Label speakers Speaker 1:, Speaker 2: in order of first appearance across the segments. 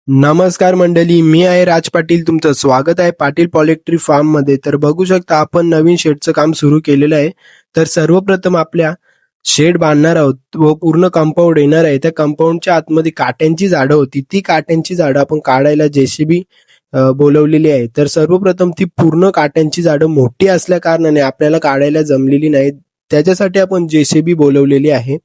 Speaker 1: नमस्कार मंडळी, मी आहे राज पाटील. तुमचं स्वागत आहे पाटील पोल्ट्री फार्म मध्ये. तर बघू शकता आपण नवीन शेडचं काम सुरू केलेलं आहे. तर सर्वप्रथम आपल्या शेड बांधणार आहोत व पूर्ण कंपाऊंड येणार आहे. त्या कंपाऊंडच्या आतमध्ये काट्यांची झाडं होती, ती काट्यांची झाडं आपण काढायला जेसीबी बोलवलेली आहे. तर सर्वप्रथम ती पूर्ण काट्यांची झाडं मोठी असल्या कारणाने आपल्याला काढायला जमलेली नाही, त्याच्यासाठी आपण जेसीबी बोलवलेली आहे.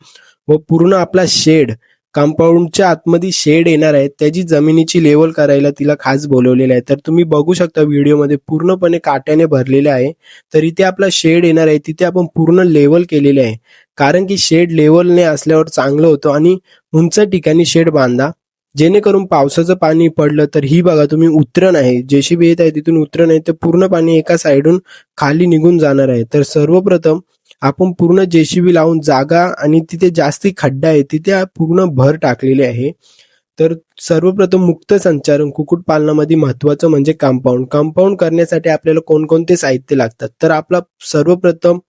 Speaker 1: व पूर्ण आपला शेड कंपाऊंडच्या आतमध्ये शेड येणार आहे, त्याची जमिनीची लेवल करायला तिला खास बोलवलेलं आहे. तर तुम्ही बघू शकता व्हिडिओमध्ये पूर्णपणे काट्याने भरलेले आहे. तर इथे आपला शेड येणार आहे, तिथे आपण पूर्ण लेवल केलेले आहे. कारण की शेड लेवलने असल्यावर चांगलं होतं. आणि उंच ठिकाणी शेड बांधा, जेणेकरून पावसाचं पाणी पडलं तर ही बघा तुम्ही उतरण आहे, जेसीबी येत आहे तिथून उतरण आहे, तर पूर्ण पाणी एका साईडून खाली निघून जाणार आहे. तर सर्वप्रथम आपण पूर्ण जेसीबी लावून जागा आणि तिथे जास्ती खड्डा आहे तिथे पूर्ण भर टाकलेली आहे. तर सर्वप्रथम मुक्त संचारण कुक्कुटपालनामध्ये महत्वाचं म्हणजे कंपाऊंड. कंपाऊंड करण्यासाठी आपल्याला कोणकोणते साहित्य लागतात, तर आपला सर्वप्रथम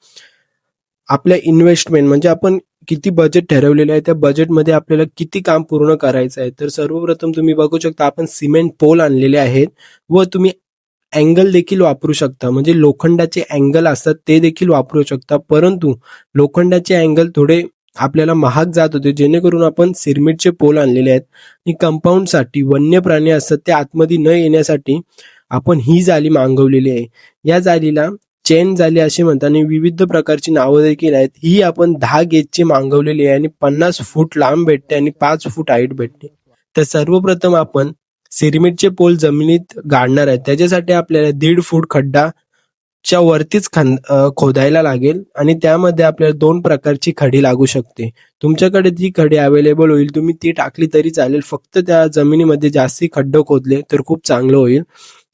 Speaker 1: आपल्या इन्व्हेस्टमेंट म्हणजे आपण किती बजेट ठरवलेलं आहे, त्या बजेटमध्ये आपल्याला किती काम पूर्ण करायचं आहे. तर सर्वप्रथम तुम्ही बघू शकता आपण सिमेंट पोल आणलेले आहेत व तुम्ही अँगल देखील वापरू शकता, म्हणजे लोखंडाचे अँगल असतात ते देखील वापरू शकता. परंतु लोखंडाचे अँगल थोडे आपल्याला महाग जात होते, जेणेकरून आपण सिरमिटचे पोल आणलेले आहेत. आणि कंपाऊंडसाठी वन्य प्राणी असतात ते आतमध्ये न येण्यासाठी आपण ही जाळी मागवलेली आहे. या जाळीला चेन जाळी असे म्हणतात आणि विविध प्रकारची नावं देखील आहेत. ही आपण 10 गेजची मागवलेली आहे आणि 50 फूट लांब भेटते आणि 5 फूट हाईट भेटते. तर सर्वप्रथम आपण सिरमिटचे पोल जमिनीत गाडणार आहे, त्याच्यासाठी आपल्याला 1.5 फूट खड्डाच्या वरतीच खोदायला लागेल आणि त्यामध्ये आपल्याला 2 प्रकारची खडी लागू शकते. तुमच्याकडे जी खडी अवेलेबल होईल तुम्ही ती टाकली तरी चालेल, फक्त त्या जमिनीमध्ये जास्ती खड्डे खोदले तर खूप चांगलं होईल.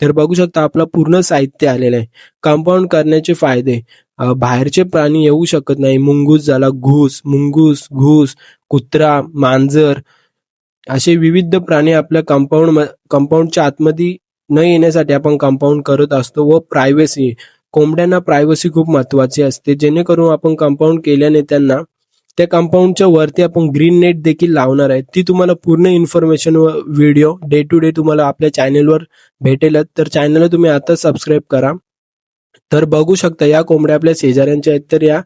Speaker 1: तर बघू शकता आपला पूर्ण साहित्य आलेलं आहे. कंपाऊंड करण्याचे फायदे, बाहेरचे प्राणी येऊ शकत नाही. मुंगूस झाला, घूस, कुत्रा, मांजर असे विविध प्राणी आपल्या कंपाऊंडच्या आतमध्ये न येण्यासाठी आपण कंपाऊंड करत असतो. व प्रायव्हसी, कोंबड्यांना प्रायव्हसी खूप महत्वाची असते, जेणेकरून आपण कंपाऊंड केल्याने त्यांना त्या कंपाऊंडच्या वरती आपण ग्रीन नेट देखील लावणार आहे. ती तुम्हाला पूर्ण इन्फॉर्मेशन व व्हिडिओ डे टू डे तुम्हाला आपल्या चॅनलवर भेटेलच. तर चॅनलला तुम्ही आता सबस्क्राईब करा. तर बघू शकता या कोंबड्या आपल्या शेजाऱ्यांच्या आहेत, तर या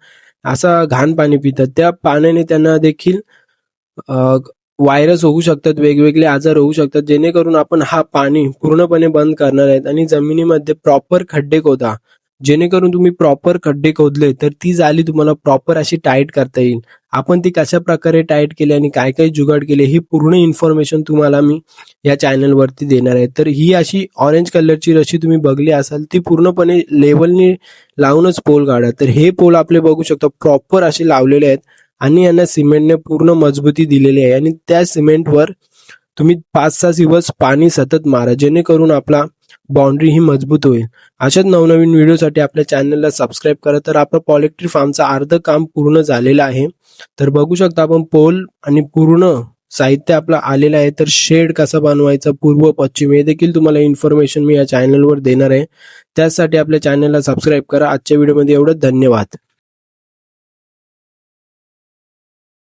Speaker 1: असा घाण पाणी पितात, त्या पाण्याने त्यांना देखील व्हायरस होऊ शकतात, वेगवेगळे आजार होऊ शकतात, जेणेकरून आपण हा पाणी पूर्णपणे बंद करणार आहेत. आणि जमिनीमध्ये प्रॉपर खड्डे खोदा, जेणेकरून तुम्ही प्रॉपर खड्डे खोदले तर ती जाळी तुम्हाला प्रॉपर अशी टाईट करता येईल. आपण ती कशा प्रकारे टाईट केली आणि काय काय जुगाड केले ही पूर्ण इन्फॉर्मेशन तुम्हाला मी या चॅनल वरती देणार आहे. तर ही अशी ऑरेंज कलरची रशी तुम्ही बघली असाल, ती पूर्णपणे लेवलने लावूनच पोल काढा. तर हे पोल आपले बघू शकता प्रॉपर असे लावलेले आहेत आणि यांना सिमेंटने पूर्ण मजबूती दिलेली आहे. आणि त्या सिमेंटवर तुम्ही 5-6 दिवस पाणी सतत मारा, जेणेकरून आपला बाउंड्री ही मजबूत होईल. अशाच नवनवीन व्हिडिओसाठी आपल्या चॅनलला सबस्क्राईब करा. तर आपलं पोल्ट्री फार्मचं अर्ध काम पूर्ण झालेलं आहे. तर बघू शकता आपण पोल आणि पूर्ण साहित्य आपलं आलेलं आहे. तर शेड कसा बनवायचा पूर्व पश्चिम हे देखील तुम्हाला इन्फॉर्मेशन मी या चॅनलवर देणार आहे. त्यासाठी आपल्या चॅनलला सबस्क्राईब करा. आजच्या व्हिडिओमध्ये एवढं, धन्यवाद.